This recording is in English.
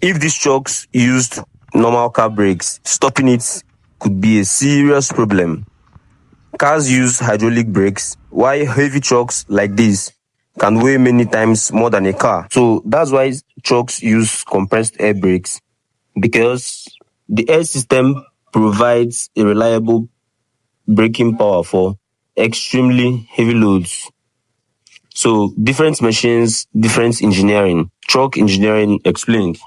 If these trucks used normal car brakes, stopping it could be a serious problem. Cars use hydraulic brakes, while heavy trucks like this can weigh many times more than a car. So that's why trucks use compressed air brakes, because the air system provides a reliable braking power for extremely heavy loads. So different machines, different engineering. Truck Engineering Explained.